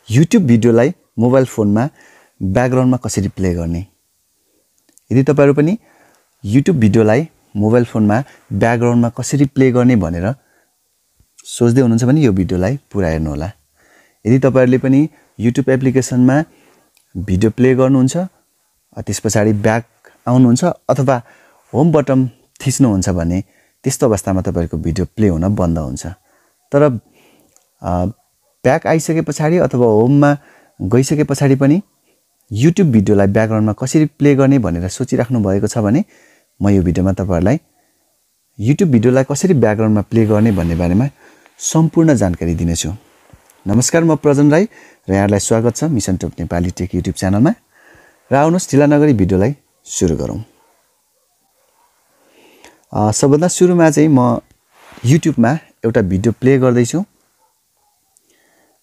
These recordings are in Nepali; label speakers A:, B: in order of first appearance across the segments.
A: YouTube भिडियोलाई मोबाइल फोनमा ब्याकग्राउन्डमा कसरी प्ले गर्ने। यदि तपाईहरु पनि YouTube भिडियोलाई मोबाइल फोनमा ब्याकग्राउन्डमा कसरी प्ले गर्ने भनेर सोच्दै हुनुहुन्छ भने यो भिडियोलाई पुरा हेर्नु होला। यदि तपाईहरुले पनि YouTube एप्लिकेसनमा भिडियो प्ले गर्नुहुन्छ त्यसपछि ब्याक आउनुहुन्छ अथवा होम बटन थिच्नुहुन्छ भने त्यस्तो अवस्थामा तपाईहरुको भिडियो प्ले हुन बन्द हुन्छ। तर ब्याक आइसकेपछि अथवा होममा गइसकेपछि पनि YouTube भिडियोलाई ब्याकग्राउन्डमा कसरी प्ले गर्ने भनेर सोचिराख्नु भएको छ भने म यो भिडियोमा तपाईहरुलाई YouTube भिडियोलाई कसरी ब्याकग्राउन्डमा प्ले गर्ने भन्ने बारेमा सम्पूर्ण जानकारी दिनेछु। नमस्कार, म प्रजन राई र यहाँलाई स्वागत छ mission top Nepali tech YouTube च्यानलमा। र आउनुहोस् ढिला नगरी भिडियोलाई सुरु गरौँ। सबभन्दा सुरुमा चाहिँ म YouTube मा एउटा भिडियो प्ले गर्दै छु।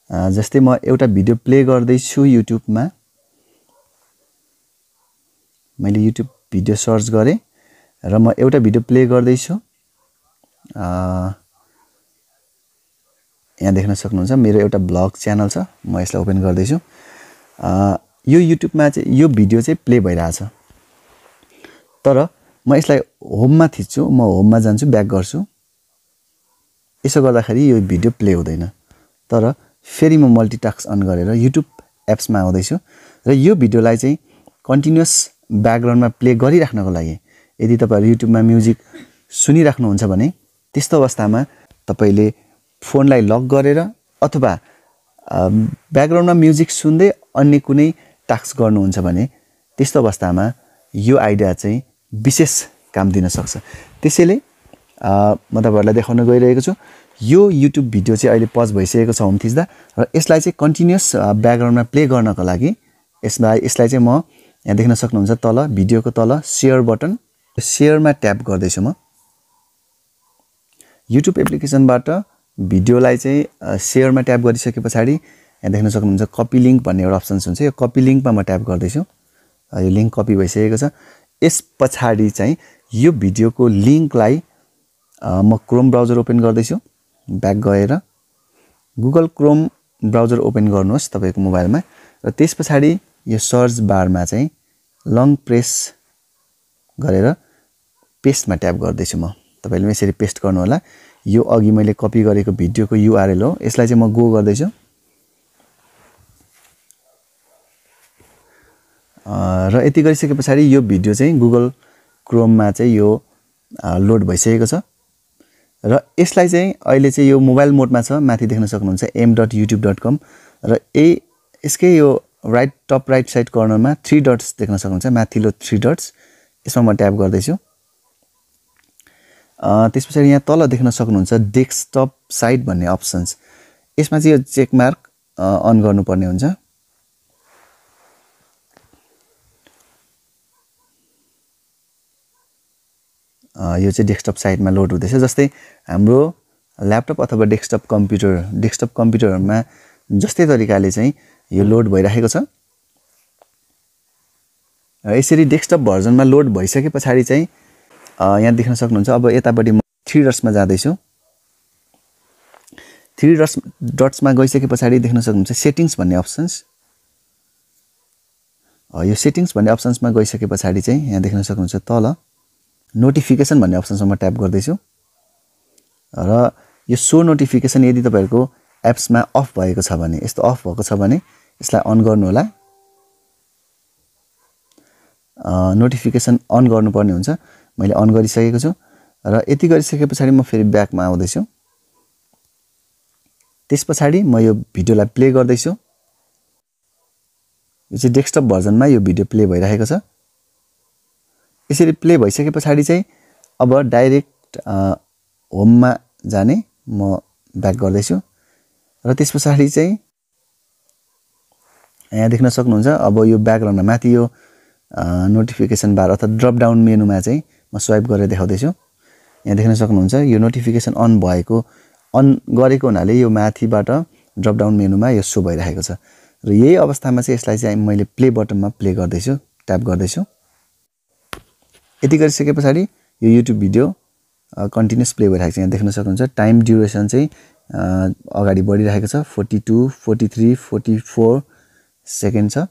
A: जस्तै म एउटा भिडियो प्ले गर्दै छु YouTube मा। मैले YouTube भिडियो सर्च गरे र म एउटा भिडियो प्ले गर्दै छु। यहाँ देख्न सक्नुहुन्छ मेरो एउटा ब्लग च्यानल छ, म यसलाई ओपन गर्दै छु। यो YouTube मा चाहिँ यो भिडियो चाहिँ प्ले भइरहेछ। तर म यसलाई होममा थिच्छु, म होममा जान्छु, ब्याक गर्छु। यसो गर्दाखेरि यो भिडियो प्ले हुँदैन। तर फेरि म मल्टिटास्क अन गरेर YouTube एप्समा आउँदै छु र यो भिडियोलाई चाहिँ कन्टिन्युअस ब्याकग्राउन्डमा प्ले गरिराख्नको लागि यदि तपाईहरु YouTube मा म्युजिक सुनिराख्नुहुन्छ भने त्यस्तो अवस्थामा तपाईले फोनलाई लक गरेर अथवा ब्याकग्राउन्डमा म्युजिक सुन्दै अन्य कुनै टास्क गर्नुहुन्छ भने त्यस्तो अवस्थामा यो आइडिया चाहिँ विशेष काम दिन सक्छ। त्यसैले म तपाईहरुलाई देखाउन गइरहेको छु। यो YouTube भिडियो चाहिँ अहिले पज भइसकेको छ होम थिच्दा र यसलाई चाहिँ कन्टिन्युअस ब्याकग्राउन्डमा प्ले गर्नको लागि यसलाई चाहिँ म यहाँ देख्न सक्नुहुन्छ तल भिडियोको तल शेयर बटन, शेयरमा ट्याप गर्दै छु म। YouTube एप्लिकेसनबाट भिडियोलाई चाहिँ शेयरमा ट्याप गरिसकेपछि यहाँ देख्न सक्नुहुन्छ कपी लिंक भन्ने एउटा अप्सन हुन्छ। यो कपी लिंकमा म ट्याप गर्दै छु। यो लिंक कपी भइसकेको छ। यसपछि चाहिँ यो भिडियोको लिंकलाई म क्रोम ब्राउजर ओपन गर्दै छु। ब्याक गएर गुगल क्रोम ब्राउजर ओपन गर्नुहोस् तपाईको मोबाइलमा र त्यसपछि यो सर्च बारमा चाहिँ लङ प्रेस गरेर पेस्टमा ट्याप गर्दै छु म। तपाईले यसरी पेस्ट गर्नु होला। यो अघि मैले कपी गरेको भिडियोको URL हो। यसलाई चाहिँ म गो गर्दै छु। र यति गरिसकेपछि यो भिडियो चाहिँ गुगल क्रोममा चाहिँ यो लोड भइसकेको छ र यसलाई चाहिँ अहिले चाहिँ यो मोबाइल मोडमा छ। माथि देख्न सक्नुहुन्छ m.youtube.com र यसकै यो राइट टप राइट साइड कर्नरमा 3 डट्स देख्न सक्नुहुन्छ, माथिल्लो 3 डट्स, यसमा म ट्याप गर्दै छु। त्यसपछि यहाँ तल देख्न सक्नुहुन्छ डेस्कटप साइड भन्ने अप्सन्स, यसमा चाहिँ यो चेक मार्क अन गर्नुपर्ने हुन्छ। यो चाहिँ डेस्कटप साइडमा लोड हुँदैछ। जस्तै हाम्रो ल्यापटप अथवा डेस्कटप कम्प्युटरमा जस्तै तरिकाले चाहिँ यो लोड भइराखेको छ। र यसरी डेस्कटप भर्जनमा लोड भइसकेपछि चाहिँ यहाँ देख्न सक्नुहुन्छ अब यतापट्टि म 3 डट्समा जाँदै छु। 3 डट्समा गइसकेपछि देख्न सक्नुहुन्छ सेटिंग्स भन्ने अप्सन्स। यो सेटिंग्स भन्ने अप्सन्समा गइसकेपछि चाहिँ यहाँ देख्न सक्नुहुन्छ तल नोटिफिकेसन भन्ने अप्सन्समा म ट्याप गर्दै छु र यो सो नोटिफिकेसन यदि तपाईहरुको एप्समा अफ भएको छ भने, यस्तो अफ भएको छ भने यसलाई अन गर्नु होला। नोटिफिकेसन अन गर्नुपर्ने हुन्छ। मैले अन गरिसकेको छु र यति गरिसकेपछि म फेरि ब्याकमा आउँदै छु। त्यसपछि म यो भिडियोलाई प्ले गर्दै छु। यो चाहिँ डेस्कटप भर्जनमा यो भिडियो प्ले भइरहेको छ। यसरी प्ले भइसकेपछि चाहिँ अब डाइरेक्ट होममा जाने म ब्याक गर्दै छु र त्यसपछि चाहिँ यहाँ देख्न सक्नुहुन्छ अब यो ब्याकग्राउन्डमा माथि यो नोटिफिकेसन बार अथवा ड्रप डाउन मेनुमा चाहिँ म स्वाइप गरेर देखाउँदै छु। यहाँ देख्न सक्नुहुन्छ यो नोटिफिकेसन अन गरेको हुनाले यो माथिबाट ड्रप डाउन मेनुमा यो शो भइरहेको छ र यही अवस्थामा चाहिँ यसलाई चाहिँ मैले प्ले बटनमा प्ले गर्दै छु, ट्याप गर्दै छु। यति गरिसकेपछि यो YouTube भिडियो कन्टिन्युअस प्ले भइरहेको छ। यहाँ देख्न सक्नुहुन्छ टाइम ड्युरेसन चाहिँ अगाडि बढिरहेको छ 42 43 44 सेकेन्ड छ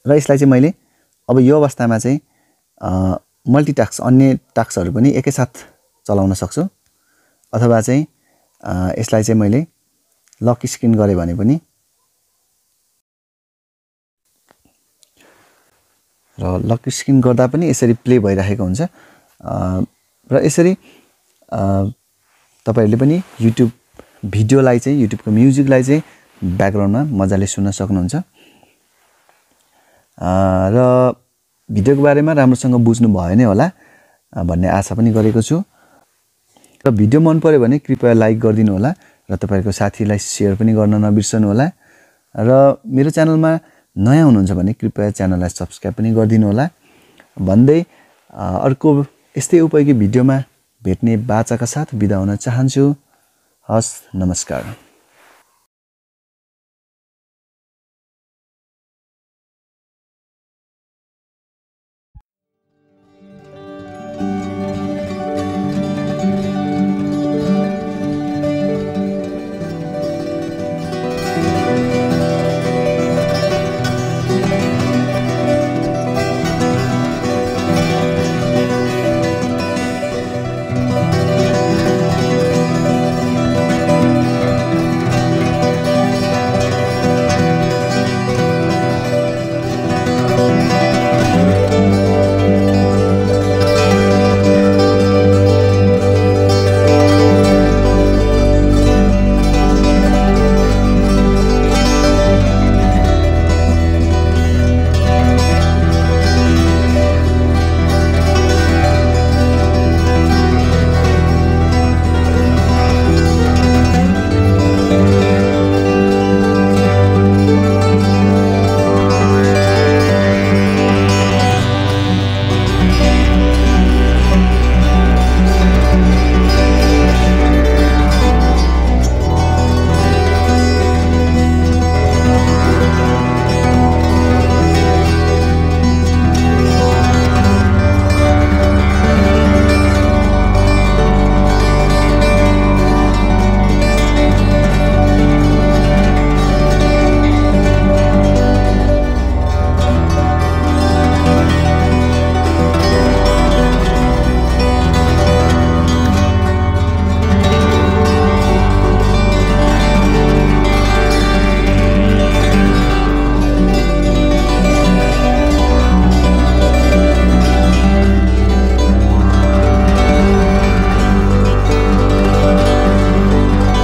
A: र यसलाई चाहिँ मैले अब यो अवस्थामा चाहिँ मल्टिटास्क अन्य टास्कहरु पनि एकैसाथ चलाउन सक्छु अथवा चाहिँ यसलाई चाहिँ मैले लक स्क्रिन गरे भने पनि र लक स्क्रिन गर्दा पनि यसरी प्ले भइरहेको हुन्छ र यसरी तपाईहरुले पनि YouTube भिडियोलाई चाहिँ YouTube को म्युजिकलाई चाहिँ ब्याकग्राउन्डमा मजाले सुन्न सक्नुहुन्छ र भिडियोको बारेमा राम्रोसँग बुझ्नु भयो नै होला भन्ने आशा पनि गरेको छु र भिडियो मन पर्यो भने कृपया लाइक गरिदिनु होला र तपाईहरुको साथीलाई शेयर पनि गर्न नबिर्सनु होला र मेरो च्यानलमा नयाँ हुनुहुन्छ भने कृपया च्यानललाई सब्स्क्राइब पनि गरिदिनु होला भन्दै अर्को यस्तै उपयोगी भिडियोमा भेट्ने बाचाका साथ बिदा हुन चाहन्छु हस् नमस्कार